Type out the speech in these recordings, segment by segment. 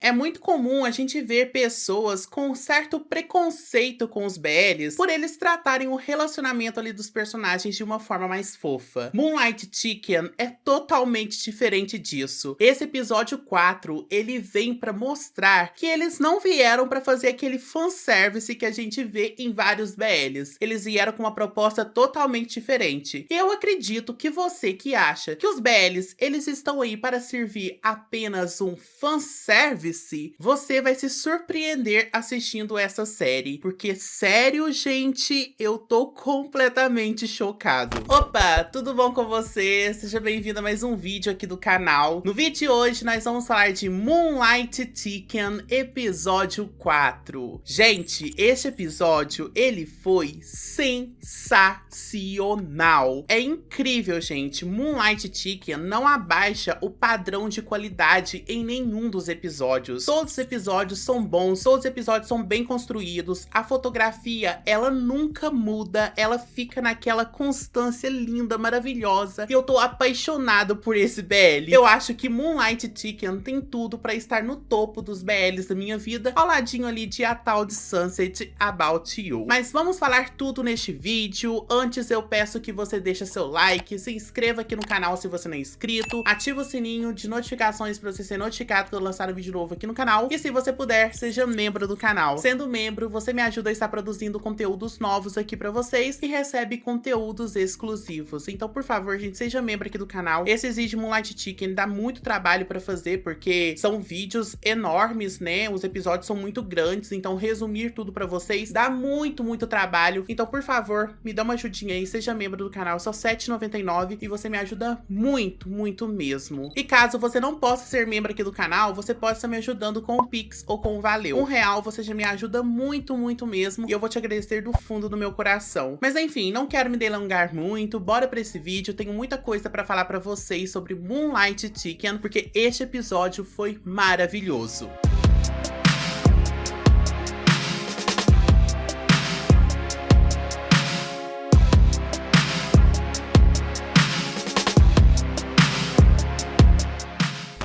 É muito comum a gente ver pessoas com um certo preconceito com os BLs por eles tratarem o relacionamento ali dos personagens de uma forma mais fofa. Moonlight Chicken é totalmente diferente disso. Esse episódio 4, ele vem pra mostrar que eles não vieram pra fazer aquele fanservice que a gente vê em vários BLs. Eles vieram com uma proposta totalmente diferente. E eu acredito que você que acha que os BLs, eles estão aí para servir apenas um fanservice, você vai se surpreender assistindo essa série. Porque, sério, gente, eu tô completamente chocado. Opa, tudo bom com você? Seja bem-vindo a mais um vídeo aqui do canal. No vídeo de hoje, nós vamos falar de Moonlight Chicken, episódio 4. Gente, este episódio, ele foi sensacional. É incrível, gente. Moonlight Chicken não abaixa o padrão de qualidade em nenhum dos episódios. Todos os episódios são bons, todos os episódios são bem construídos. A fotografia, ela nunca muda, ela fica naquela constância linda, maravilhosa. E eu tô apaixonado por esse BL. Eu acho que Moonlight Chicken tem tudo pra estar no topo dos BLs da minha vida, ao ladinho ali de A Tal de Sunset About You. Mas vamos falar tudo neste vídeo. Antes eu peço que você deixe seu like, se inscreva aqui no canal se você não é inscrito, ativa o sininho de notificações pra você ser notificado quando eu lançar um vídeo novo aqui no canal. E se você puder, seja membro do canal. Sendo membro, você me ajuda a estar produzindo conteúdos novos aqui pra vocês e recebe conteúdos exclusivos. Então, por favor, gente, seja membro aqui do canal. Esses vídeos de Moonlight Chicken dá muito trabalho pra fazer, porque são vídeos enormes, né? Os episódios são muito grandes, então resumir tudo pra vocês dá muito trabalho. Então, por favor, me dá uma ajudinha aí, seja membro do canal, só R$ 7,99 e você me ajuda muito mesmo. E caso você não possa ser membro aqui do canal, você pode estar me ajudando com o Pix ou com o Valeu. R$ 1 você já me ajuda muito mesmo e eu vou te agradecer do fundo do meu coração. Mas enfim, não quero me delongar muito, bora pra esse vídeo. Tenho muita coisa pra falar pra vocês sobre Moonlight Chicken, porque este episódio foi maravilhoso.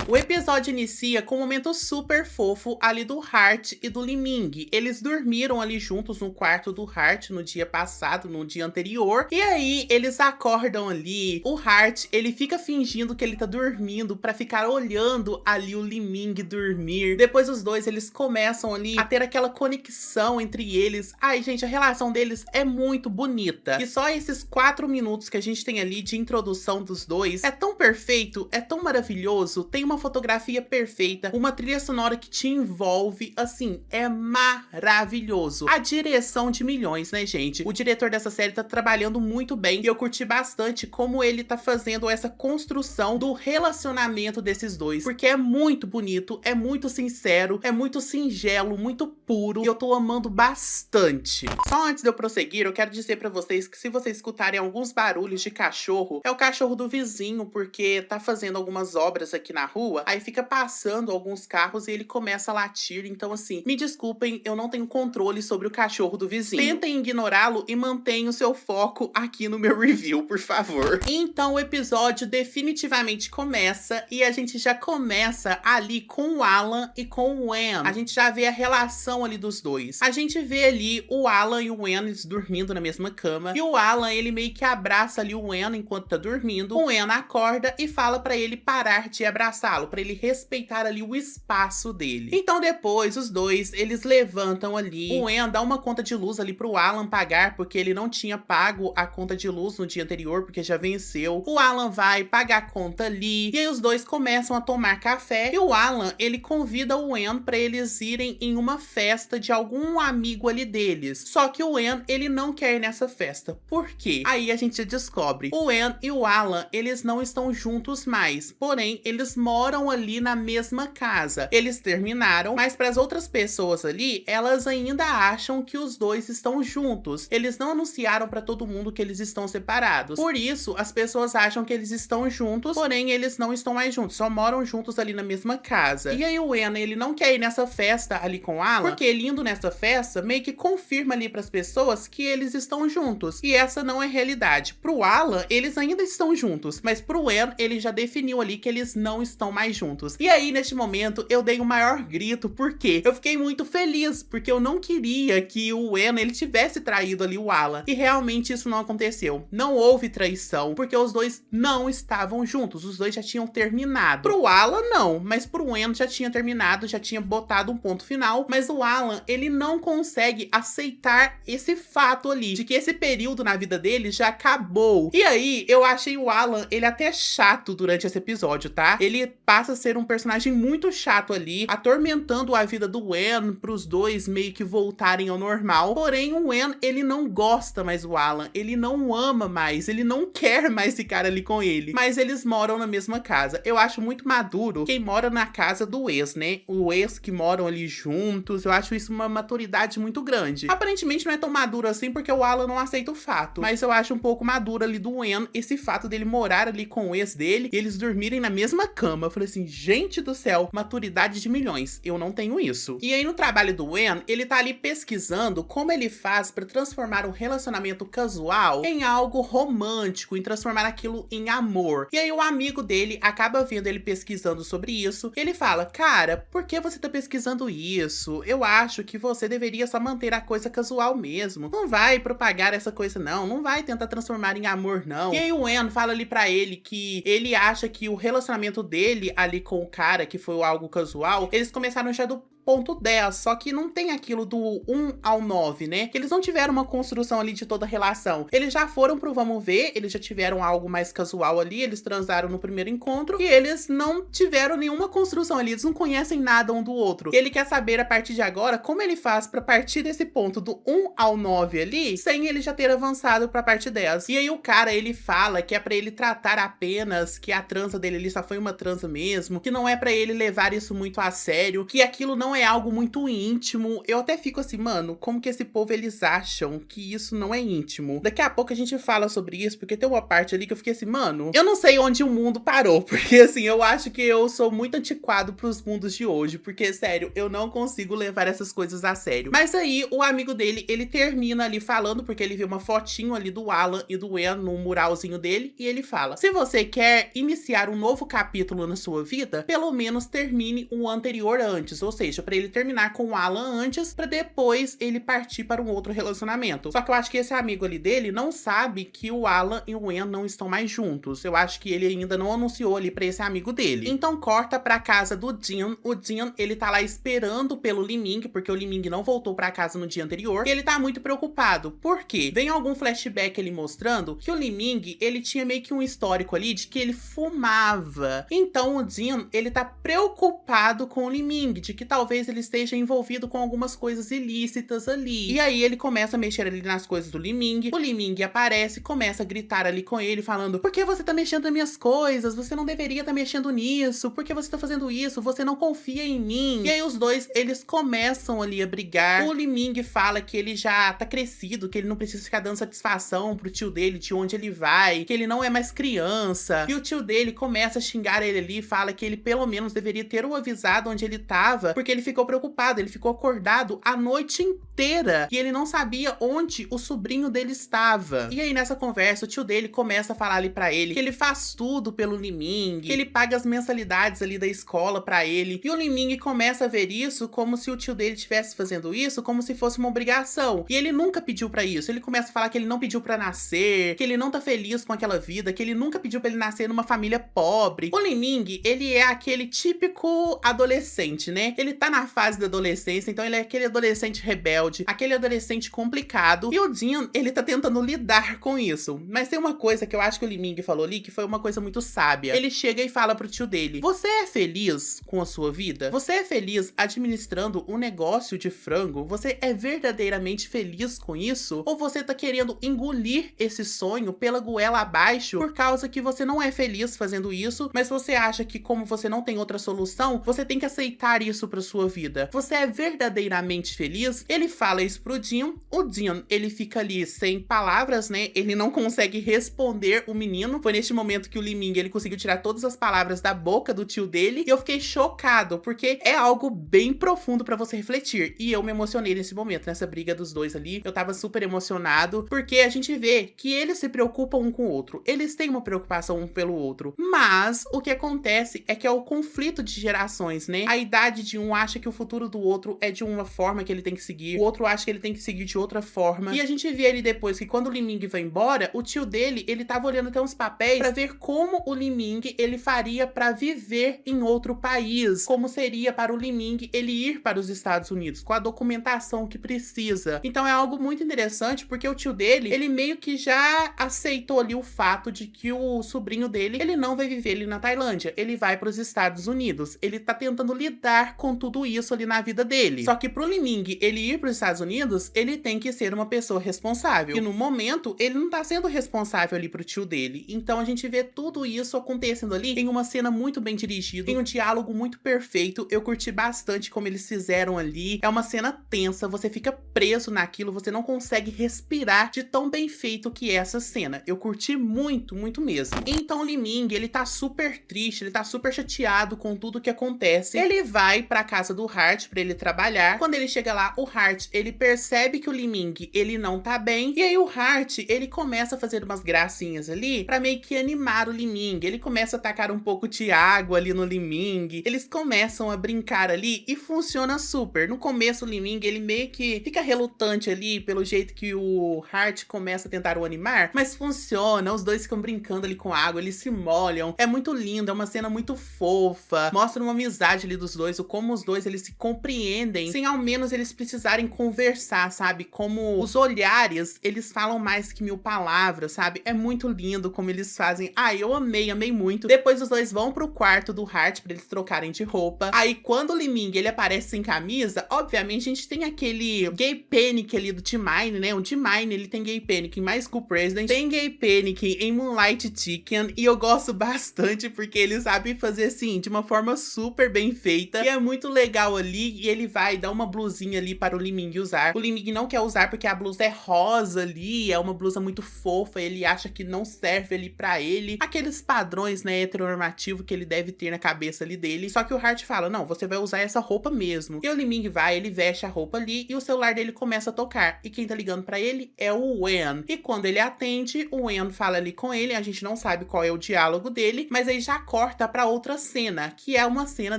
O episódio inicia com um momento super fofo ali do Heart e do Li-Ming. Eles dormiram ali juntos no quarto do Heart no dia passado, no dia anterior. E aí, eles acordam ali. O Heart, ele fica fingindo que ele tá dormindo pra ficar olhando ali o Li-Ming dormir. Depois os dois, eles começam ali a ter aquela conexão entre eles. Ai, gente, a relação deles é muito bonita. E só esses 4 minutos que a gente tem ali de introdução dos dois é tão perfeito, é tão maravilhoso. Tem uma fotografia perfeita, uma trilha sonora que te envolve, assim, é maravilhoso. A direção de milhões, né, gente? O diretor dessa série tá trabalhando muito bem e eu curti bastante como ele tá fazendo essa construção do relacionamento desses dois, porque é muito bonito, é muito sincero, é muito singelo, muito puro e eu tô amando bastante. Só antes de eu prosseguir, eu quero dizer pra vocês que se vocês escutarem alguns barulhos de cachorro, é o cachorro do vizinho, porque tá fazendo algumas obras aqui na rua, aí fica passando alguns carros e ele começa a latir. Então, assim, me desculpem, eu não tenho controle sobre o cachorro do vizinho. Tentem ignorá-lo e mantenham o seu foco aqui no meu review, por favor. Então, o episódio definitivamente começa e a gente já começa ali com o Alan e com o Wen. A gente já vê a relação ali dos dois. A gente vê ali o Alan e o Wen eles dormindo na mesma cama e o Alan, ele meio que abraça ali o Wen enquanto tá dormindo. O Wen acorda e fala pra ele parar de abraçá-lo, pra ele respeitar ali o espaço dele. Então depois, os dois, eles levantam ali. O Wen dá uma conta de luz ali pro Alan pagar, porque ele não tinha pago a conta de luz no dia anterior, porque já venceu. O Alan vai pagar a conta ali, e aí os dois começam a tomar café, e o Alan, ele convida o Wen pra eles irem em uma festa de algum amigo ali deles. Só que o Wen, ele não quer ir nessa festa. Por quê? Aí a gente descobre. O Wen e o Alan, eles não estão juntos mais, porém, eles moram ali na mesma casa. Eles terminaram, mas para as outras pessoas ali, elas ainda acham que os dois estão juntos. Eles não anunciaram para todo mundo que eles estão separados. Por isso, as pessoas acham que eles estão juntos, porém eles não estão mais juntos, só moram juntos ali na mesma casa. E aí o Wen, ele não quer ir nessa festa ali com o Alan, porque ele indo nessa festa, meio que confirma ali para as pessoas que eles estão juntos. E essa não é realidade. Pro Alan, eles ainda estão juntos, mas pro Wen, ele já definiu ali que eles não estão mais juntos. E aí, neste momento, eu dei o maior grito, porque eu fiquei muito feliz, porque eu não queria que o Wen, ele tivesse traído ali o Alan. E realmente isso não aconteceu. Não houve traição, porque os dois não estavam juntos, os dois já tinham terminado. Pro Alan, não, mas pro Wen já tinha terminado, já tinha botado um ponto final, mas o Alan, ele não consegue aceitar esse fato ali, de que esse período na vida dele já acabou. E aí, eu achei o Alan, ele até chato durante esse episódio, tá? Ele passa a ser um personagem muito chato ali, atormentando a vida do Wen pros dois meio que voltarem ao normal. Porém, o Wen, ele não gosta mais do Alan, ele não ama mais, ele não quer mais ficar ali com ele. Mas eles moram na mesma casa. Eu acho muito maduro quem mora na casa do ex, né? O ex que moram ali juntos, eu acho isso uma maturidade muito grande. Aparentemente não é tão maduro assim, porque o Alan não aceita o fato, mas eu acho um pouco maduro ali do Wen, esse fato dele morar ali com o ex dele e eles dormirem na mesma cama. Eu falei assim, gente do céu, maturidade de milhões, eu não tenho isso. E aí no trabalho do Wen, ele tá ali pesquisando como ele faz pra transformar um relacionamento casual em algo romântico, em transformar aquilo em amor. E aí o amigo dele acaba vendo ele pesquisando sobre isso, e ele fala, cara, por que você tá pesquisando isso? Eu acho que você deveria só manter a coisa casual mesmo. Não vai propagar essa coisa não, não vai tentar transformar em amor não. E aí o Wen fala ali pra ele que ele acha que o relacionamento dele ali com o cara, que foi algo casual, eles começaram já do ponto 10, só que não tem aquilo do 1 ao 9, né? Que eles não tiveram uma construção ali de toda a relação. Eles já foram pro vamos ver, eles já tiveram algo mais casual ali, eles transaram no primeiro encontro e eles não tiveram nenhuma construção ali, eles não conhecem nada um do outro. E ele quer saber a partir de agora como ele faz pra partir desse ponto do 1 ao 9 ali, sem ele já ter avançado pra parte 10. E aí o cara, ele fala que é pra ele tratar apenas que a transa dele ali só foi uma transa mesmo, que não é pra ele levar isso muito a sério, que aquilo não é algo muito íntimo. Eu até fico assim, mano, como que esse povo, eles acham que isso não é íntimo? Daqui a pouco a gente fala sobre isso, porque tem uma parte ali que eu fiquei assim, mano, eu não sei onde o mundo parou, porque assim, eu acho que eu sou muito antiquado pros mundos de hoje, porque, sério, eu não consigo levar essas coisas a sério. Mas aí, o amigo dele, ele termina ali falando, porque ele viu uma fotinho ali do Alan e do Wen no muralzinho dele, e ele fala, se você quer iniciar um novo capítulo na sua vida, pelo menos termine o anterior antes, ou seja, pra ele terminar com o Alan antes, pra depois ele partir para um outro relacionamento. Só que eu acho que esse amigo ali dele não sabe que o Alan e o Wen não estão mais juntos. Eu acho que ele ainda não anunciou ali pra esse amigo dele. Então corta pra casa do Jin. O Jin, ele tá lá esperando pelo Li Ming, porque o Li Ming não voltou pra casa no dia anterior. E ele tá muito preocupado. Por quê? Vem algum flashback ali mostrando que o Li Ming, ele tinha meio que um histórico ali de que ele fumava. Então o Jin, ele tá preocupado com o Li Ming, de que talvez ele esteja envolvido com algumas coisas ilícitas ali. E aí ele começa a mexer ali nas coisas do Li Ming. O Li Ming aparece, começa a gritar ali com ele, falando, por que você tá mexendo nas minhas coisas? Você não deveria tá mexendo nisso. Por que você tá fazendo isso? Você não confia em mim. E aí os dois, eles começam ali a brigar. O Li Ming fala que ele já tá crescido, que ele não precisa ficar dando satisfação pro tio dele, de onde ele vai, que ele não é mais criança. E o tio dele começa a xingar ele ali, fala que ele pelo menos deveria ter o avisado onde ele tava, porque ele ficou preocupado, ele ficou acordado a noite inteira e ele não sabia onde o sobrinho dele estava. E aí nessa conversa o tio dele começa a falar ali pra ele que ele faz tudo pelo Li Ming, que ele paga as mensalidades ali da escola pra ele. E o Li Ming começa a ver isso como se o tio dele estivesse fazendo isso como se fosse uma obrigação. E ele nunca pediu pra isso. Ele começa a falar que ele não pediu pra nascer, que ele não tá feliz com aquela vida, que ele nunca pediu pra ele nascer numa família pobre. O Li Ming, ele é aquele típico adolescente, né? Ele tá na fase da adolescência, então ele é aquele adolescente rebelde, aquele adolescente complicado. E o Jin, ele tá tentando lidar com isso. Mas tem uma coisa que eu acho que o Li Ming falou ali, que foi uma coisa muito sábia. Ele chega e fala pro tio dele, você é feliz com a sua vida? Você é feliz administrando um negócio de frango? Você é verdadeiramente feliz com isso? Ou você tá querendo engolir esse sonho pela goela abaixo por causa que você não é feliz fazendo isso, mas você acha que como você não tem outra solução, você tem que aceitar isso pra sua sua vida? Você é verdadeiramente feliz? Ele fala isso pro Dean. O Dean, ele fica ali sem palavras, né? Ele não consegue responder o menino. Foi neste momento que o Li Ming, ele conseguiu tirar todas as palavras da boca do tio dele. E eu fiquei chocado, porque é algo bem profundo pra você refletir. E eu me emocionei nesse momento, nessa briga dos dois ali. Eu tava super emocionado, porque a gente vê que eles se preocupam um com o outro. Eles têm uma preocupação um pelo outro. Mas o que acontece é que é o conflito de gerações, né? A idade de um acha que o futuro do outro é de uma forma que ele tem que seguir. O outro acha que ele tem que seguir de outra forma. E a gente vê ali depois que quando o Li Ming vai embora, o tio dele, ele tava olhando até uns papéis pra ver como o Li Ming, ele faria pra viver em outro país. Como seria para o Li Ming ele ir para os Estados Unidos, com a documentação que precisa. Então é algo muito interessante, porque o tio dele, ele meio que já aceitou ali o fato de que o sobrinho dele, ele não vai viver ali na Tailândia, ele vai para os Estados Unidos. Ele tá tentando lidar com tudo isso ali na vida dele. Só que pro Li Ming, ele ir para os Estados Unidos, ele tem que ser uma pessoa responsável. E no momento, ele não tá sendo responsável ali pro tio dele. Então a gente vê tudo isso acontecendo ali em uma cena muito bem dirigida, em um diálogo muito perfeito. Eu curti bastante como eles fizeram ali. É uma cena tensa, você fica preso naquilo, você não consegue respirar de tão bem feito que é essa cena. Eu curti muito, muito mesmo. Então o Li Ming, ele tá super triste, ele tá super chateado com tudo que acontece. Ele vai pra casa do Hart pra ele trabalhar. Quando ele chega lá, o Hart, ele percebe que o Li Ming, ele não tá bem. E aí o Hart, ele começa a fazer umas gracinhas ali pra meio que animar o Li Ming. Ele começa a tacar um pouco de água ali no Li Ming. Eles começam a brincar ali e funciona super. No começo o Li Ming, ele meio que fica relutante ali pelo jeito que o Hart começa a tentar o animar, mas funciona. Os dois ficam brincando ali com água, eles se molham. É muito lindo, é uma cena muito fofa. Mostra uma amizade ali dos dois, o como os dois eles se compreendem, sem ao menos eles precisarem conversar, sabe? Como os olhares, eles falam mais que 1000 palavras, sabe? É muito lindo como eles fazem. Ah, eu amei, amei muito. Depois os dois vão pro quarto do Hart pra eles trocarem de roupa. Aí quando o Li Ming, ele aparece sem camisa, obviamente a gente tem aquele gay panic ali do T-Mine, né? O T-Mine, ele tem gay panic em My School President, tem gay panic em Moonlight Chicken, e eu gosto bastante porque ele sabe fazer assim, de uma forma super bem feita, e é muito legal ali. E ele vai dar uma blusinha ali para o Li Ming usar. O Li Ming não quer usar porque a blusa é rosa ali, é uma blusa muito fofa, ele acha que não serve ali pra ele, aqueles padrões, né, heteronormativo que ele deve ter na cabeça ali dele. Só que o Hart fala, não, você vai usar essa roupa mesmo. E o Li Ming vai, ele veste a roupa ali e o celular dele começa a tocar. E quem tá ligando pra ele é o Wen. E quando ele atende, o Wen fala ali com ele, a gente não sabe qual é o diálogo dele, mas aí já corta pra outra cena, que é uma cena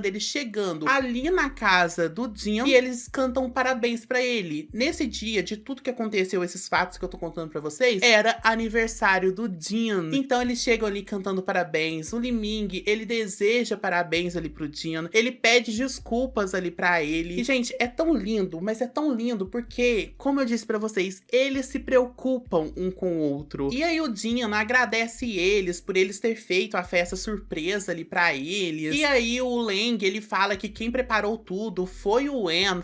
dele chegando ali na casa do Dean e eles cantam parabéns pra ele. Nesse dia, de tudo que aconteceu, esses fatos que eu tô contando pra vocês, era aniversário do Dean. Então eles chegam ali cantando parabéns. O Li Ming, ele deseja parabéns ali pro Dean, ele pede desculpas ali pra ele. E, gente, é tão lindo, mas é tão lindo porque, como eu disse pra vocês, eles se preocupam um com o outro. E aí o Dean agradece eles por eles ter feito a festa surpresa ali pra eles. E aí o Lang, ele fala que quem preparou tudo foi o Wen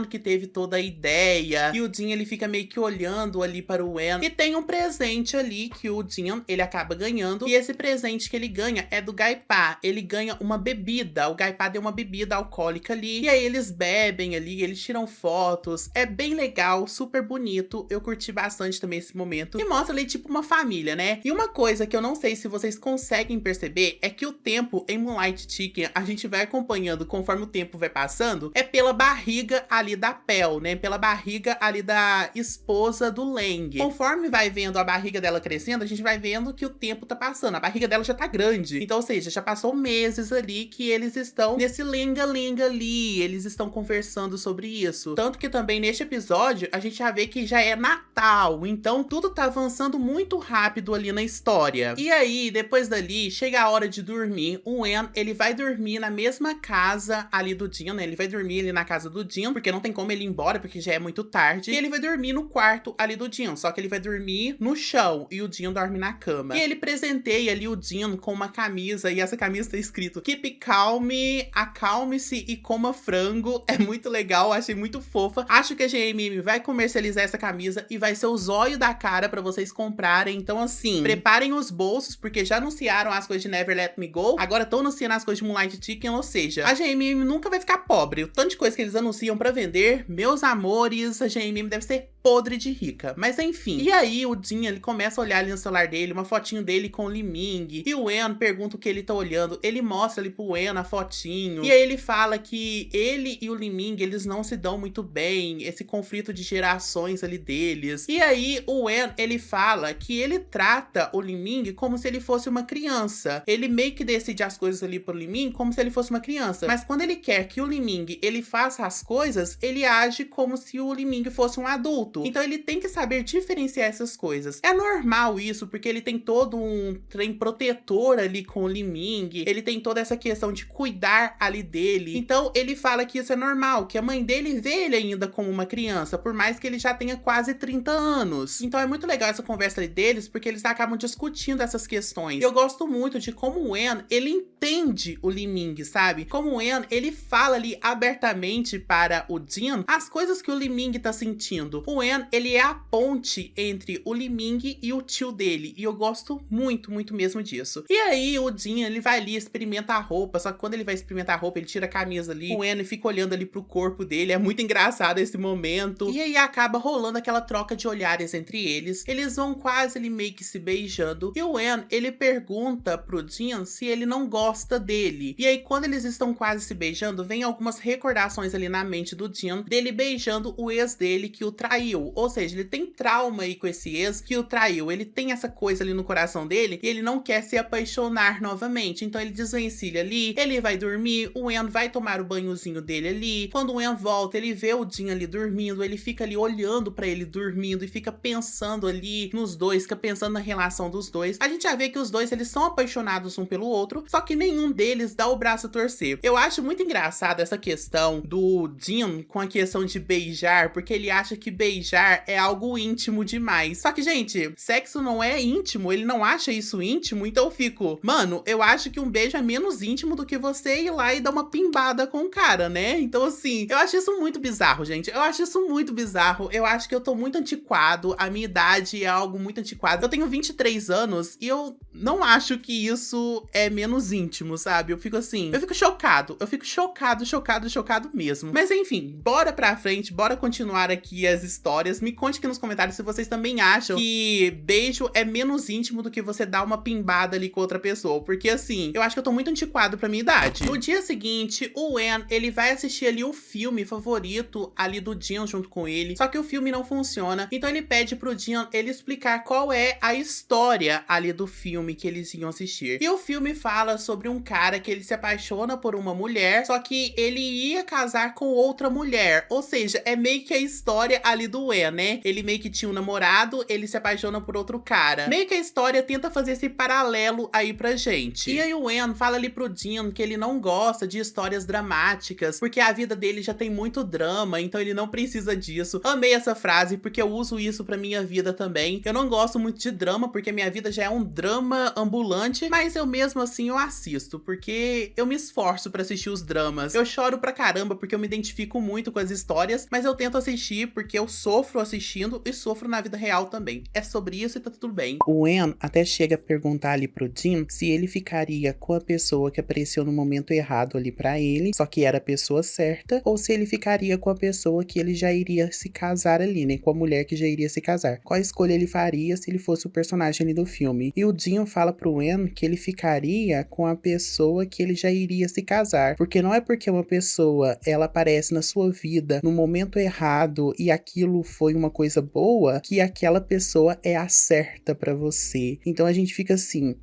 que teve toda a ideia. E o Dean, ele fica meio que olhando ali para o Wen. E tem um presente ali que o Dean, ele acaba ganhando. E esse presente que ele ganha é do Gaipá. Ele ganha uma bebida. O Gaipá deu uma bebida alcoólica ali. E aí eles bebem ali, eles tiram fotos. É bem legal, super bonito. Eu curti bastante também esse momento. E mostra ali tipo uma família, né? E uma coisa que eu não sei se vocês conseguem perceber é que o tempo em Moonlight Chicken, a gente vai acompanhando conforme o tempo vai passando, é pela barriga ali da Pel, né? Pela barriga ali da esposa do Lang. Conforme vai vendo a barriga dela crescendo, a gente vai vendo que o tempo tá passando. A barriga dela já tá grande. Então, ou seja, já passou meses ali que eles estão nesse lenga-lenga ali. Eles estão conversando sobre isso. Tanto que também neste episódio, a gente já vê que já é Natal. Então, tudo tá avançando muito rápido ali na história. E aí, depois dali, chega a hora de dormir. O Wen, ele vai dormir na mesma casa ali do Dean, né? Ele vai dormir ali na casa do Dean, porque não tem como ele ir embora, porque já é muito tarde. E ele vai dormir no quarto ali do Dean, só que ele vai dormir no chão e o Dean dorme na cama. E ele presenteia ali o Dean com uma camisa, e essa camisa tá escrito Keep calm, acalme-se e coma frango. É muito legal, achei muito fofa. Acho que a GMM vai comercializar essa camisa e vai ser o zóio da cara pra vocês comprarem. Então, assim, preparem os bolsos, porque já anunciaram as coisas de Never Let Me Go, agora estão anunciando as coisas de Moonlight Chicken, ou seja, a GMM nunca nunca vai ficar pobre. O tanto de coisa que eles anunciam pra vender, meus amores, a GMM deve ser podre de rica. Mas enfim. E aí o Jin, ele começa a olhar ali no celular dele, uma fotinho dele com o Li-Ming. E o En pergunta o que ele tá olhando. Ele mostra ali pro En a fotinho. E aí ele fala que ele e o Li-Ming, eles não se dão muito bem. Esse conflito de gerações ali deles. E aí o En, ele fala que ele trata o Li-Ming como se ele fosse uma criança. Ele meio que decide as coisas ali pro Li-Ming como se ele fosse uma criança. Mas quando ele quer que o Li-Ming, ele faça as coisas, ele age como se o Li-Ming fosse um adulto. Então ele tem que saber diferenciar essas coisas. É normal isso, porque ele tem todo um trem protetor ali com o Li-Ming. Ele tem toda essa questão de cuidar ali dele. Então ele fala que isso é normal, que a mãe dele vê ele ainda como uma criança, por mais que ele já tenha quase 30 anos. Então é muito legal essa conversa ali deles, porque eles acabam discutindo essas questões. Eu gosto muito de como o En, ele entende o Li-Ming, sabe? Como o En, ele fala ali abertamente para o Jin as coisas que o Li-Ming tá sentindo. O En, ele é a ponte entre o Li-Ming e o tio dele, e eu gosto muito, muito mesmo disso. E aí o Jin, ele vai ali, experimenta a roupa, só que quando ele vai experimentar a roupa, ele tira a camisa ali, o En fica olhando ali pro corpo dele, é muito engraçado esse momento. E aí acaba rolando aquela troca de olhares entre eles, eles vão quase ali meio que se beijando, e o En, ele pergunta pro Jin se ele não gosta dele. E aí quando eles estão quase se beijando, vem algumas recordações ali na mente do Jin, dele beijando o ex dele que o traiu, ou seja, ele tem trauma aí com esse ex que o traiu, ele tem essa coisa ali no coração dele, e ele não quer se apaixonar novamente, então ele desvencilha ali, ele vai dormir, o En vai tomar o banhozinho dele ali, quando o En volta, ele vê o Jin ali dormindo, ele fica ali olhando pra ele dormindo, e fica pensando ali nos dois, fica pensando na relação dos dois. A gente já vê que os dois, eles são apaixonados um pelo outro, só que nenhum deles dá o braço a torcer. Eu acho muito engraçado essa questão do Jin com a questão de beijar, porque ele acha que beijar é algo íntimo demais. Só que, gente, sexo não é íntimo, ele não acha isso íntimo, então eu fico, mano, eu acho que um beijo é menos íntimo do que você ir lá e dar uma pimbada com o cara, né? Então, assim, eu acho isso muito bizarro, gente. Eu acho isso muito bizarro. Eu acho que eu tô muito antiquado, a minha idade é algo muito antiquado. Eu tenho 23 anos e eu não acho que isso é menos íntimo, sabe? Eu fico assim, eu fico chocado. Eu fico chocado, chocado, chocado mesmo. Mas enfim, bora pra frente, bora continuar aqui as histórias. Me conte aqui nos comentários se vocês também acham que beijo é menos íntimo do que você dar uma pimbada ali com outra pessoa. Porque assim, eu acho que eu tô muito antiquado pra minha idade. No dia seguinte, o En, ele vai assistir ali o filme favorito ali do Jin junto com ele. Só que o filme não funciona. Então ele pede pro Jin ele explicar qual é a história ali do filme que eles iam assistir. E o filme fala sobre um cara que ele se apaixona por uma mulher, só que ele ia casar com outra mulher. Ou seja, é meio que a história ali do En, né? Ele meio que tinha um namorado, ele se apaixona por outro cara. Meio que a história tenta fazer esse paralelo aí pra gente. E aí o En fala ali pro Jin que ele não gosta de histórias dramáticas, porque a vida dele já tem muito drama, então ele não precisa disso. Amei essa frase, porque eu uso isso pra minha vida também. Eu não gosto muito de drama, porque minha vida já é um drama ambulante, mas eu mesmo assim eu assisto, porque eu me esforço pra assistir os dramas. Eu choro pra caramba, porque eu me identifico muito com as histórias, mas eu tento assistir porque eu sofro assistindo e sofro na vida real também. É sobre isso e tá tudo bem. O En até chega a perguntar ali pro Jin se ele ficaria com a pessoa que apareceu no momento errado ali pra ele, só que era a pessoa certa, ou se ele ficaria com a pessoa que ele já iria se casar ali, né? Com a mulher que já iria se casar. Qual escolha ele faria se ele fosse o personagem ali do filme? E o Jin fala pro En que ele ficaria com a pessoa que ele já iria se casar, porque não é porque uma pessoa, ela aparece na sua vida no momento errado e aquilo foi uma coisa boa, que aquela pessoa é a certa pra você. Então a gente fica assim,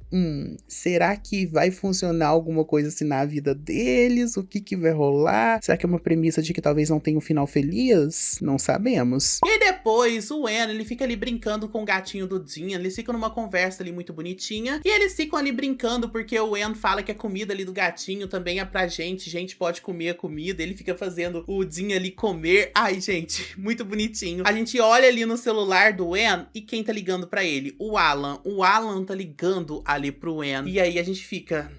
será que vai funcionar alguma coisa assim na vida deles? O que vai rolar? Será que é uma premissa de que talvez não tenha um final feliz? Não sabemos. E depois o En, ele fica ali brincando com o gatinho do Jin, eles ficam numa conversa ali muito bonitinha, e eles ficam ali brincando porque o En fala que a comida ali do gatinho também é pra gente pode comer a comida, ele fica fazendo o Jin ali comer. Ai, gente, muito bonitinho. A gente olha ali no celular do En e quem tá ligando pra ele? O Alan. O Alan tá ligando ali pro En. E aí a gente fica,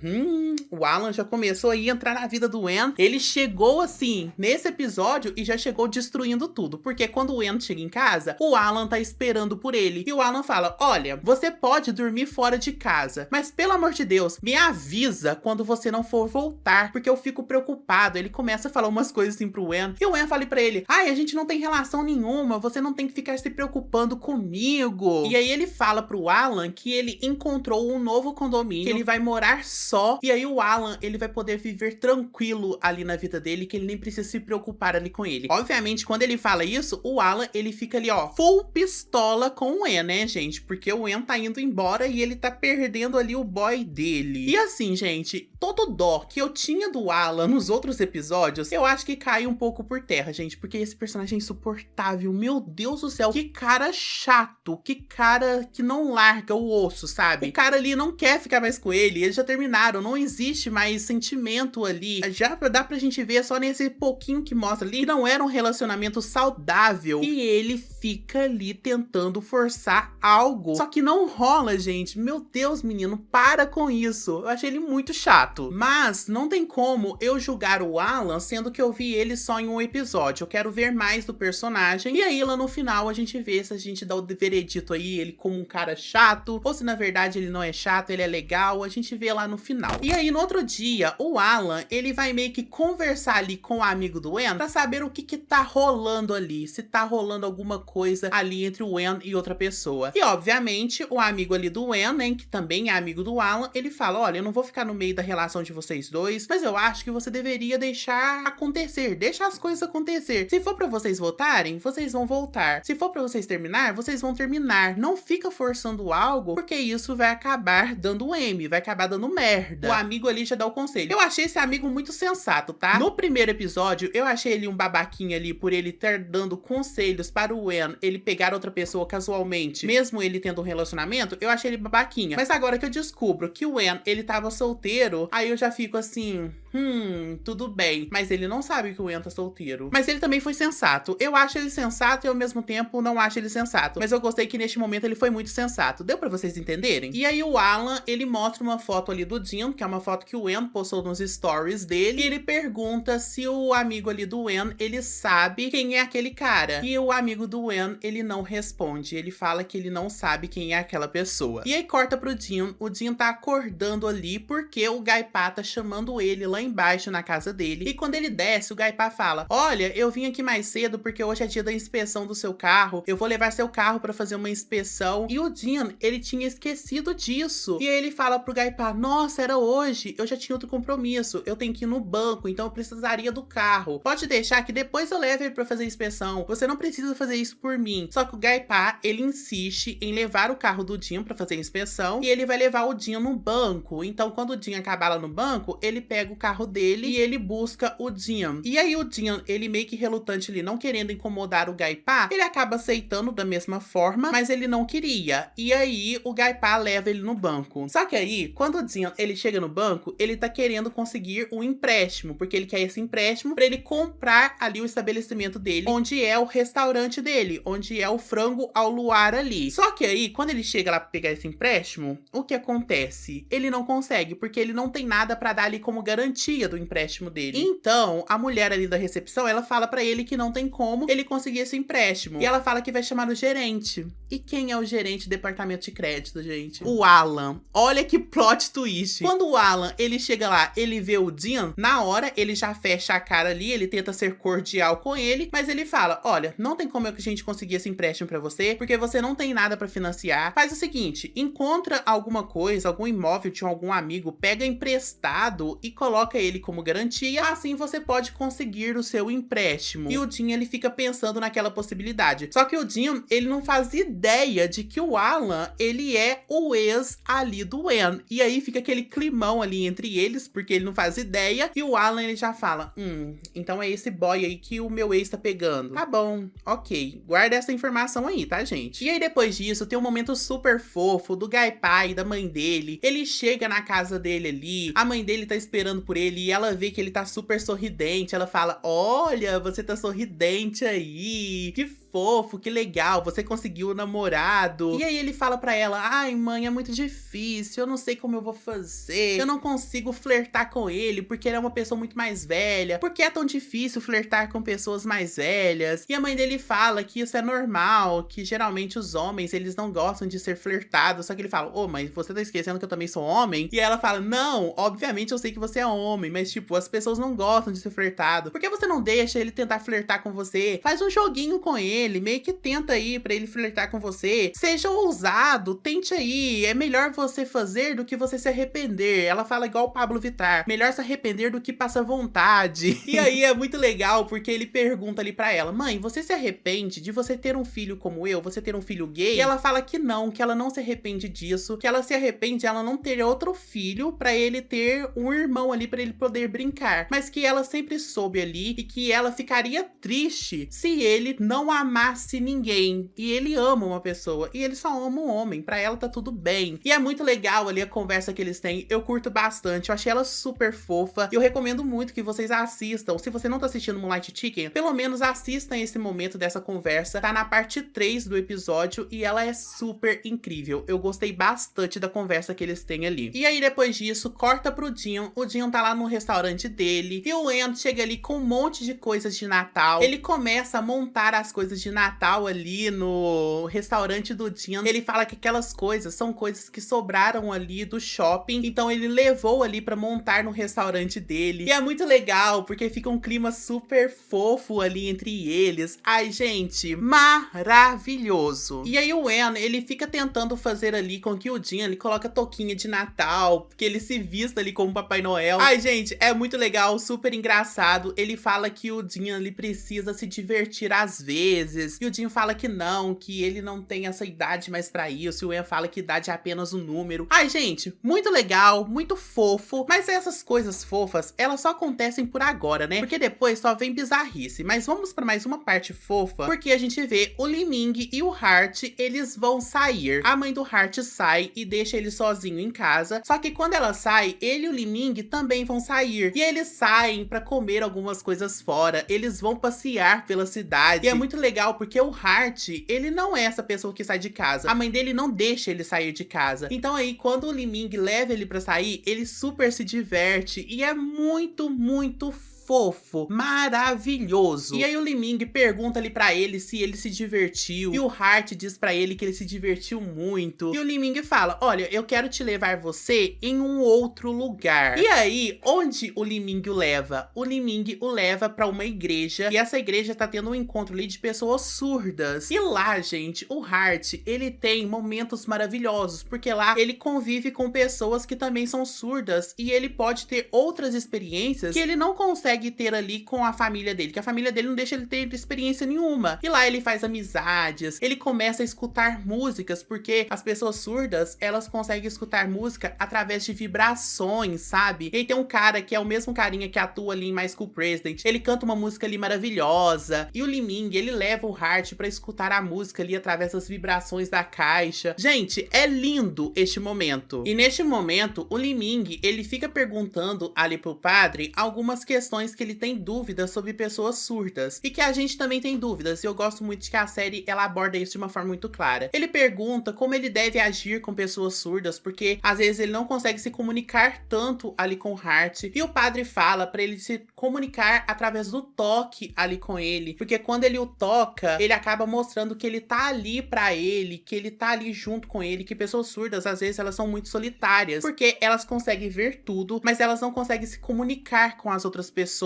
o Alan já começou aí a entrar na vida do En. Ele chegou assim, nesse episódio, e já chegou destruindo tudo. Porque quando o En chega em casa, o Alan tá esperando por ele. E o Alan fala, olha, você pode dormir fora de casa, mas pelo amor de Deus, me avisa quando você não for voltar, porque eu fico preocupado preocupado. Ele começa a falar umas coisas assim pro Wen. E o Wen fala pra ele, ai, a gente não tem relação nenhuma, você não tem que ficar se preocupando comigo. E aí ele fala pro Alan que ele encontrou um novo condomínio, que ele vai morar só. E aí o Alan, ele vai poder viver tranquilo ali na vida dele, que ele nem precisa se preocupar ali com ele. Obviamente, quando ele fala isso, o Alan, ele fica ali, ó, full pistola com o Wen, né, gente? Porque o Wen tá indo embora e ele tá perdendo ali o boy dele. E assim, gente, todo dó que eu tinha do Alan nos outros episódios, eu acho que caiu um pouco por terra, gente, porque esse personagem é insuportável. Meu Deus do céu, que cara chato, que cara que não larga o osso, sabe? O cara ali não quer ficar mais com ele, eles já terminaram, não existe mais sentimento ali. Já dá pra gente ver só nesse pouquinho que mostra ali que não era um relacionamento saudável e ele fica ali tentando forçar algo. Só que não rola, gente. Meu Deus, menino, para com isso. Eu achei ele muito chato. Mas não tem como eu julgar o Alan, sendo que eu vi ele só em um episódio. Eu quero ver mais do personagem. E aí, lá no final, a gente vê se a gente dá o veredito aí, ele como um cara chato, ou se na verdade ele não é chato, ele é legal. A gente vê lá no final. E aí, no outro dia, o Alan, ele vai meio que conversar ali com o amigo do Wen pra saber o que tá rolando ali. Se tá rolando alguma coisa ali entre o Wen e outra pessoa. E, obviamente, o amigo ali do Wen, né, que também é amigo do Alan, ele fala, olha, eu não vou ficar no meio da relação de vocês dois, mas eu acho que você deveria deixar acontecer, deixa as coisas acontecer. Se for pra vocês voltarem, vocês vão voltar. Se for pra vocês terminar, vocês vão terminar. Não fica forçando algo, porque isso vai acabar dando M, vai acabar dando merda. O amigo ali já dá o conselho. Eu achei esse amigo muito sensato, tá? No primeiro episódio, eu achei ele um babaquinho ali por ele ter dando conselhos para o Wen, ele pegar outra pessoa casualmente, mesmo ele tendo um relacionamento, eu achei ele babaquinha. Mas agora que eu descubro que o Wen, ele tava solteiro, aí eu já fico assim, tudo bem. Mas ele não sabe que o Wen tá solteiro. Mas ele também foi sensato. Eu acho ele sensato e ao mesmo tempo não acho ele sensato. Mas eu gostei que neste momento ele foi muito sensato. Deu pra vocês entenderem? E aí o Alan, ele mostra uma foto ali do Dean, que é uma foto que o Wen postou nos stories dele, e ele pergunta se o amigo ali do Wen, ele sabe quem é aquele cara. E o amigo do Wen, ele não responde. Ele fala que ele não sabe quem é aquela pessoa. E aí corta pro Dean. O Dean tá acordando ali porque o Gaipá tá chamando ele lá embaixo na casa dele. E quando ele desce, o Gaipá fala, olha, eu vim aqui mais cedo porque hoje é dia da inspeção do seu carro. Eu vou levar seu carro pra fazer uma inspeção. E o Dean, ele tinha esquecido disso. E aí ele fala pro Gaipá, nossa, era hoje. Eu já tinha outro compromisso. Eu tenho que ir no banco, então eu precisaria do carro. Pode deixar que depois eu leve ele pra fazer a inspeção. Você não precisa fazer isso por mim. Só que o Gaipá, ele insiste em levar o carro do Dean pra fazer a inspeção. E ele vai levar o Dean no banco. Então quando o Dean acabar lá no banco, ele pega o carro dele e ele busca o Dean. E aí o Dean, ele meio que relutante ali, não querendo incomodar o Gaipá, ele acaba aceitando da mesma forma, mas ele não queria. E aí o Gaipá leva ele no banco. Só que aí, quando o Dean, ele chega no banco, ele tá querendo conseguir um empréstimo, porque ele quer esse empréstimo pra ele comprar ali o estabelecimento dele, onde é o restaurante dele, onde é o frango ao luar ali. Só que aí, quando ele chega lá pra pegar esse empréstimo, o que acontece? Ele não consegue, porque ele não tem nada pra dar ali como garantia do empréstimo dele. Então, a mulher ali da recepção, ela fala pra ele que não tem como ele conseguir esse empréstimo. E ela fala que vai chamar o gerente. E quem é o gerente do departamento de crédito, gente? O Alan. Olha que plot twist. Quando o Alan, ele chega lá, ele vê o Dean, na hora, ele já fecha a cara ali, ele tenta ser cordial com ele, mas ele fala, olha, não tem como a gente conseguir esse empréstimo pra você, porque você não tem nada pra financiar. Faz o seguinte, encontra alguma coisa, algum imóvel de algum amigo, pega emprestado e coloca ele como garantia, assim você pode conseguir o seu empréstimo. E o Dean, ele fica pensando naquela possibilidade. Só que o Dean, ele não faz ideia de que o Alan, ele é o ex ali do Wen. E aí fica aquele climão ali entre eles, porque ele não faz ideia, e o Alan, ele já fala, então é esse boy aí que o meu ex tá pegando. Tá bom, ok, guarda essa informação aí, tá, gente? E aí depois disso, tem um momento super fofo do Gaipá e da mãe dele. Ele chega na casa dele ali, a mãe dele tá esperando por ele, e ela vê que ele tá super sorridente, ela fala, olha, você tá sorridente aí, que fofo, que legal, você conseguiu o namorado. E aí ele fala pra ela, ai mãe, é muito difícil, eu não sei como eu vou fazer, eu não consigo flertar com ele, porque ele é uma pessoa muito mais velha, por que é tão difícil flertar com pessoas mais velhas? E a mãe dele fala que isso é normal, que geralmente os homens, eles não gostam de ser flertados, só que ele fala, mas você tá esquecendo que eu também sou homem? E ela fala, não, obviamente eu sei que você é homem, homem, mas tipo, as pessoas não gostam de ser flertado. Por que você não deixa ele tentar flertar com você? Faz um joguinho com ele, meio que tenta aí pra ele flertar com você. Seja ousado, tente aí. É melhor você fazer do que você se arrepender. Ela fala igual o Pablo Vittar. Melhor se arrepender do que passar vontade. E aí é muito legal porque ele pergunta ali pra ela: mãe, você se arrepende de você ter um filho como eu? Você ter um filho gay? E ela fala que ela não se arrepende disso. Que ela se arrepende de ela não ter outro filho pra ele ter um irmão ali pra ele poder brincar. Mas que ela sempre soube ali e que ela ficaria triste se ele não amasse ninguém. E ele ama uma pessoa e ele só ama um homem. Pra ela tá tudo bem. E é muito legal ali a conversa que eles têm. Eu curto bastante. Eu achei ela super fofa. E eu recomendo muito que vocês assistam. Se você não tá assistindo Moonlight Chicken, pelo menos assistam esse momento dessa conversa. Tá na parte 3 do episódio e ela é super incrível. Eu gostei bastante da conversa que eles têm ali. E aí depois disso, corta pro Dean. O Dean tá lá no restaurante dele e o Ian chega ali com um monte de coisas de Natal. Ele começa a montar as coisas de Natal ali no restaurante do Dean. Ele fala que aquelas coisas são coisas que sobraram ali do shopping, então ele levou ali pra montar no restaurante dele. E é muito legal, porque fica um clima super fofo ali entre eles. Ai, gente, maravilhoso. E aí o Ian, ele fica tentando fazer ali com que o Dean, ele coloca touquinha de Natal, porque ele se vista ali como Papai Noel. Ai, gente, é muito legal, super engraçado. Ele fala que o Dean, ele precisa se divertir às vezes. E o Dean fala que não, que ele não tem essa idade mais pra isso. E o Ian fala que idade é apenas um número. Ai, gente, muito legal, muito fofo. Mas essas coisas fofas, elas só acontecem por agora, né? Porque depois só vem bizarrice. Mas vamos pra mais uma parte fofa, porque a gente vê o Li-Ming e o Hart, eles vão sair. A mãe do Hart sai e deixa ele sozinho em casa. Só que quando ela sai, ele e o Li-Ming também vão sair. E eles saem pra comer algumas coisas fora. Eles vão passear pela cidade. E é muito legal porque o Hart, ele não é essa pessoa que sai de casa. A mãe dele não deixa ele sair de casa. Então aí, quando o Li-Ming leva ele pra sair, ele super se diverte. E é muito, muito fofo, maravilhoso. E aí o Li-Ming pergunta ali pra ele se ele se divertiu, e o Hart diz pra ele que ele se divertiu muito. E o Li-Ming fala: olha, eu quero te levar você em um outro lugar. E aí, onde o Li-Ming o leva? O Li-Ming o leva pra uma igreja, e essa igreja tá tendo um encontro ali de pessoas surdas. E lá, gente, o Hart, ele tem momentos maravilhosos, porque lá ele convive com pessoas que também são surdas, e ele pode ter outras experiências que ele não consegue ter ali com a família dele, que a família dele não deixa ele ter experiência nenhuma. E lá ele faz amizades, ele começa a escutar músicas, porque as pessoas surdas, elas conseguem escutar música através de vibrações, sabe? E aí tem um cara que é o mesmo carinha que atua ali em My School President, ele canta uma música ali maravilhosa, e o Li-Ming, ele leva o Hart pra escutar a música ali através das vibrações da caixa. Gente, é lindo este momento. E neste momento, o Li-Ming, ele fica perguntando ali pro padre algumas questões que ele tem dúvidas sobre pessoas surdas, e que a gente também tem dúvidas, e eu gosto muito de que a série, ela aborda isso de uma forma muito clara. Ele pergunta como ele deve agir com pessoas surdas, porque às vezes ele não consegue se comunicar tanto ali com o Hart, e o padre fala pra ele se comunicar através do toque ali com ele, porque quando ele o toca, ele acaba mostrando que ele tá ali pra ele, que ele tá ali junto com ele, que pessoas surdas, às vezes, elas são muito solitárias, porque elas conseguem ver tudo, mas elas não conseguem se comunicar com as outras pessoas.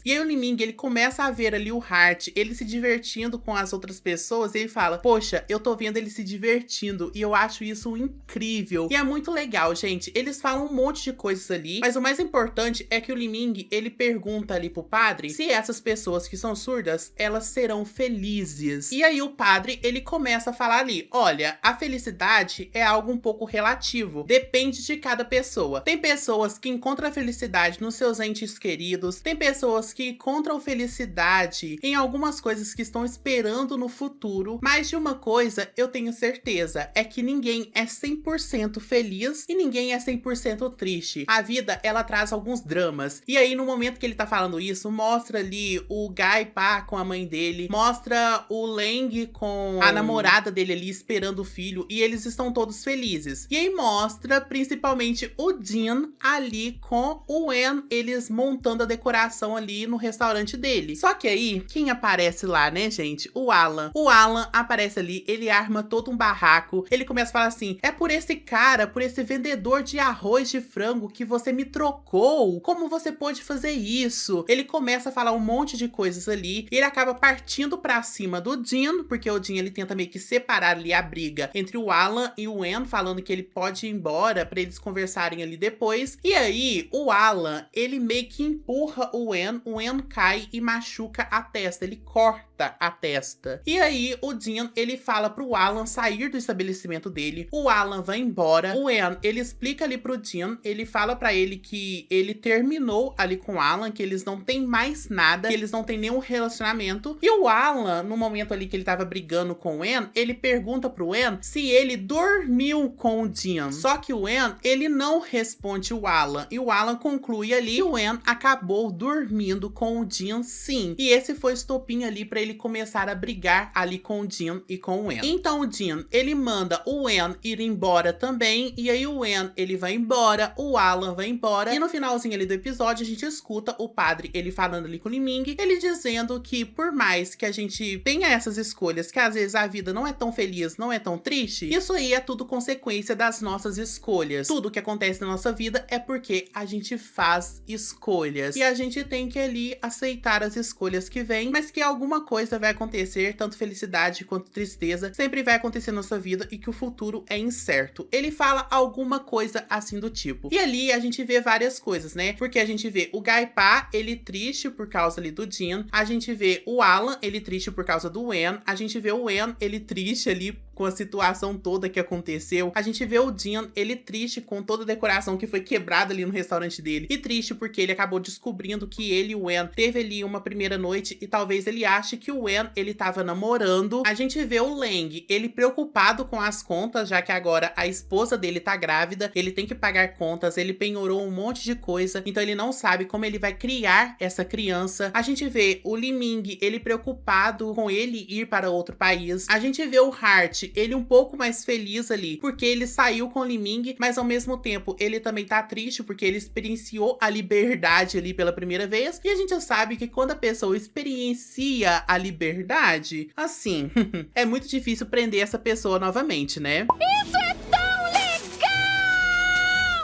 E aí o Li-Ming, ele começa a ver ali o Hart, ele se divertindo com as outras pessoas, e ele fala: poxa, eu tô vendo ele se divertindo, e eu acho isso incrível. E é muito legal, gente. Eles falam um monte de coisas ali, mas o mais importante é que o Li-Ming, ele pergunta ali pro padre se essas pessoas que são surdas, elas serão felizes. E aí o padre, ele começa a falar ali: olha, a felicidade é algo um pouco relativo, depende de cada pessoa. Tem pessoas que encontram a felicidade nos seus entes queridos, tem pessoas que encontram felicidade em algumas coisas que estão esperando no futuro, mas de uma coisa eu tenho certeza, é que ninguém é 100% feliz e ninguém é 100% triste. A vida, ela traz alguns dramas. E aí, no momento que ele tá falando isso, mostra ali o Guy pá com a mãe dele, mostra o Lang com a namorada dele ali esperando o filho, e eles estão todos felizes. E aí mostra principalmente o Dean ali com o Wen, eles montando a decoração alimentação ali no restaurante dele. Só que aí, quem aparece lá, né, gente? O Alan. O Alan aparece ali, ele arma todo um barraco, ele começa a falar assim, é por esse cara, por esse vendedor de arroz de frango que você me trocou, como você pôde fazer isso? Ele começa a falar um monte de coisas ali, e ele acaba partindo pra cima do Dean, porque o Dean, ele tenta meio que separar ali a briga entre o Alan e o Anne, falando que ele pode ir embora pra eles conversarem ali depois. E aí, o Alan, ele meio que empurra o Anne cai e machuca a testa, ele corta a testa. E aí, o Dean, ele fala pro Alan sair do estabelecimento dele, o Alan vai embora, o Anne, ele explica ali pro Dean, ele fala pra ele que ele terminou ali com o Alan, que eles não têm mais nada, que eles não têm nenhum relacionamento. E o Alan, no momento ali que ele tava brigando com o Anne, ele pergunta pro Anne se ele dormiu com o Dean. Só que o Anne, ele não responde o Alan, e o Alan conclui ali que o Anne acabou dormindo com o Dean sim. E esse foi o estopim ali pra ele começar a brigar ali com o Dean e com o Anne. Então o Dean, ele manda o Anne ir embora também, e aí o Anne, ele vai embora, o Alan vai embora, e no finalzinho ali do episódio a gente escuta o padre, ele falando ali com o Li-Ming, ele dizendo que por mais que a gente tenha essas escolhas, que às vezes a vida não é tão feliz, não é tão triste, isso aí é tudo consequência das nossas escolhas. Tudo que acontece na nossa vida é porque a gente faz escolhas, e a gente tem que ali aceitar as escolhas que vêm, mas que alguma coisa vai acontecer, tanto felicidade quanto tristeza, sempre vai acontecer na nossa vida, e que o futuro é incerto. Ele fala alguma coisa assim do tipo. E ali a gente vê várias coisas, né? Porque a gente vê o Gai-Pa, ele triste por causa ali do Dean, a gente vê o Alan, ele triste por causa do Anne, a gente vê o Anne, ele triste ali com a situação toda que aconteceu, a gente vê o Dean, ele triste com toda a decoração que foi quebrada ali no restaurante dele, e triste porque ele acabou descobrindo que ele e o Anne teve ali uma primeira noite, e talvez ele ache que o Anne, ele tava namorando. A gente vê o Lang, ele preocupado com as contas, já que agora a esposa dele tá grávida, ele tem que pagar contas, ele penhorou um monte de coisa, então ele não sabe como ele vai criar essa criança. A gente vê o Li-Ming, ele preocupado com ele ir para outro país. A gente vê o Hart, ele um pouco mais feliz ali, porque ele saiu com o Li-Ming, mas ao mesmo tempo ele também tá triste, porque ele experienciou a liberdade ali pela primeira vez, e a gente sabe que quando a pessoa experiencia a liberdade, assim, é muito difícil prender essa pessoa novamente, né? Isso é tão legal!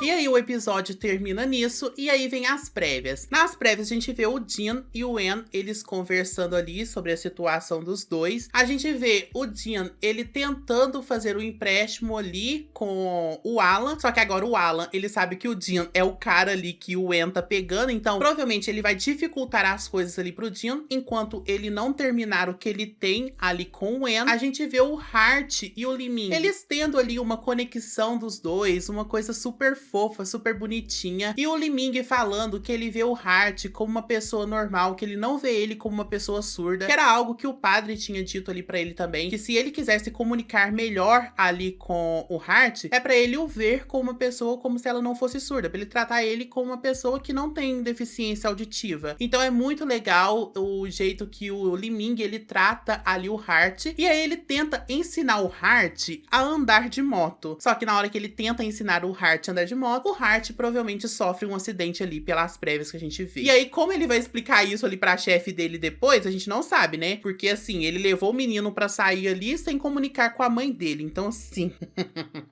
E aí o episódio termina nisso, e aí vem as prévias. Nas prévias a gente vê o Dean e o Anne, eles conversando ali sobre a situação dos dois. A gente vê o Dean, ele tentando fazer o empréstimo ali com o Alan, só que agora o Alan, ele sabe que o Dean é o cara ali que o Anne tá pegando, então provavelmente ele vai dificultar as coisas ali pro Dean, enquanto ele não terminar o que ele tem ali com o Anne. A gente vê o Hart e o Li-Ming, eles tendo ali uma conexão dos dois, uma coisa super fofa, super bonitinha, e o Li-Ming falando que ele vê o Hart como uma pessoa normal, que ele não vê ele como uma pessoa surda, que era algo que o padre tinha dito ali pra ele também, que se ele quisesse comunicar melhor ali com o Hart, é pra ele o ver como uma pessoa, como se ela não fosse surda, pra ele tratar ele como uma pessoa que não tem deficiência auditiva. Então é muito legal o jeito que o Li-Ming, ele trata ali o Hart, e aí ele tenta ensinar o Hart a andar de moto. Só que na hora que ele tenta ensinar o Hart a andar de moto, o Hart provavelmente sofre um acidente ali pelas prévias que a gente vê. E aí, como ele vai explicar isso ali pra chefe dele depois, a gente não sabe, né? Porque assim, ele levou o menino pra sair ali sem comunicar com a mãe dele. Então assim,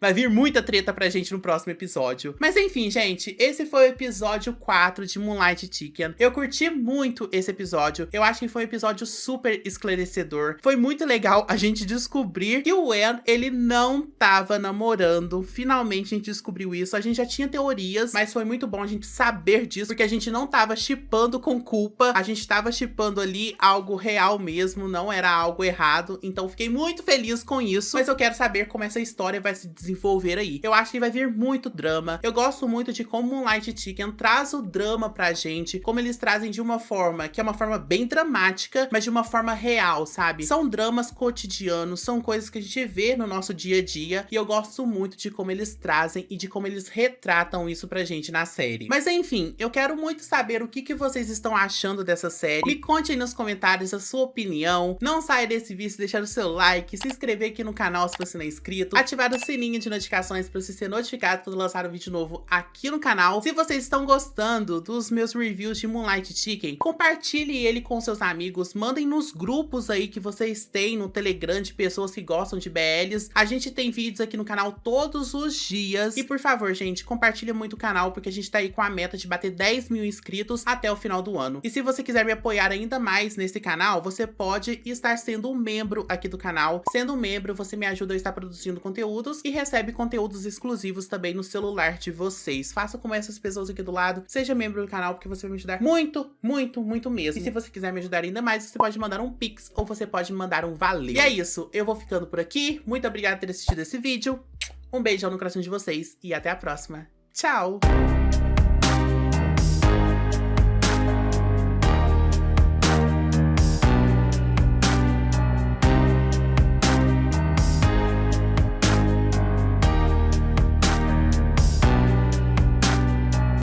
vai vir muita treta pra gente no próximo episódio. Mas enfim, gente, esse foi o episódio 4 de Moonlight Chicken. Eu curti muito esse episódio. Eu acho que foi um episódio super esclarecedor. Foi muito legal a gente descobrir que o Anne, ele não tava namorando. Finalmente a gente descobriu isso. A gente já tinha teorias, mas foi muito bom a gente saber disso, porque a gente não tava shippando com culpa, a gente tava shippando ali algo real mesmo, não era algo errado, então fiquei muito feliz com isso, mas eu quero saber como essa história vai se desenvolver aí. Eu acho que vai vir muito drama, eu gosto muito de como Moonlight Chicken traz o drama pra gente, como eles trazem de uma forma, que é uma forma bem dramática, mas de uma forma real, sabe? São dramas cotidianos, são coisas que a gente vê no nosso dia a dia, e eu gosto muito de como eles trazem e de como eles retratam isso pra gente na série. Mas enfim, eu quero muito saber o que vocês estão achando dessa série. Me conte aí nos comentários a sua opinião. Não saia desse vídeo sem deixar o seu like, se inscrever aqui no canal se você não é inscrito, ativar o sininho de notificações para você ser notificado quando lançar um vídeo novo aqui no canal. Se vocês estão gostando dos meus reviews de Moonlight Chicken, compartilhe ele com seus amigos, mandem nos grupos aí que vocês têm no Telegram de pessoas que gostam de BLs. A gente tem vídeos aqui no canal todos os dias. E por favor, gente, compartilha muito o canal, porque a gente tá aí com a meta de bater 10 mil inscritos até o final do ano. E se você quiser me apoiar ainda mais nesse canal, você pode estar sendo um membro aqui do canal. Sendo um membro, você me ajuda a estar produzindo conteúdos e recebe conteúdos exclusivos também no celular de vocês. Faça como essas pessoas aqui do lado, seja membro do canal, porque você vai me ajudar muito, muito, muito mesmo. E se você quiser me ajudar ainda mais, você pode mandar um Pix ou você pode me mandar um valeu. E é isso, eu vou ficando por aqui. Muito obrigada por ter assistido esse vídeo. Um beijão no coração de vocês e até a próxima. Tchau!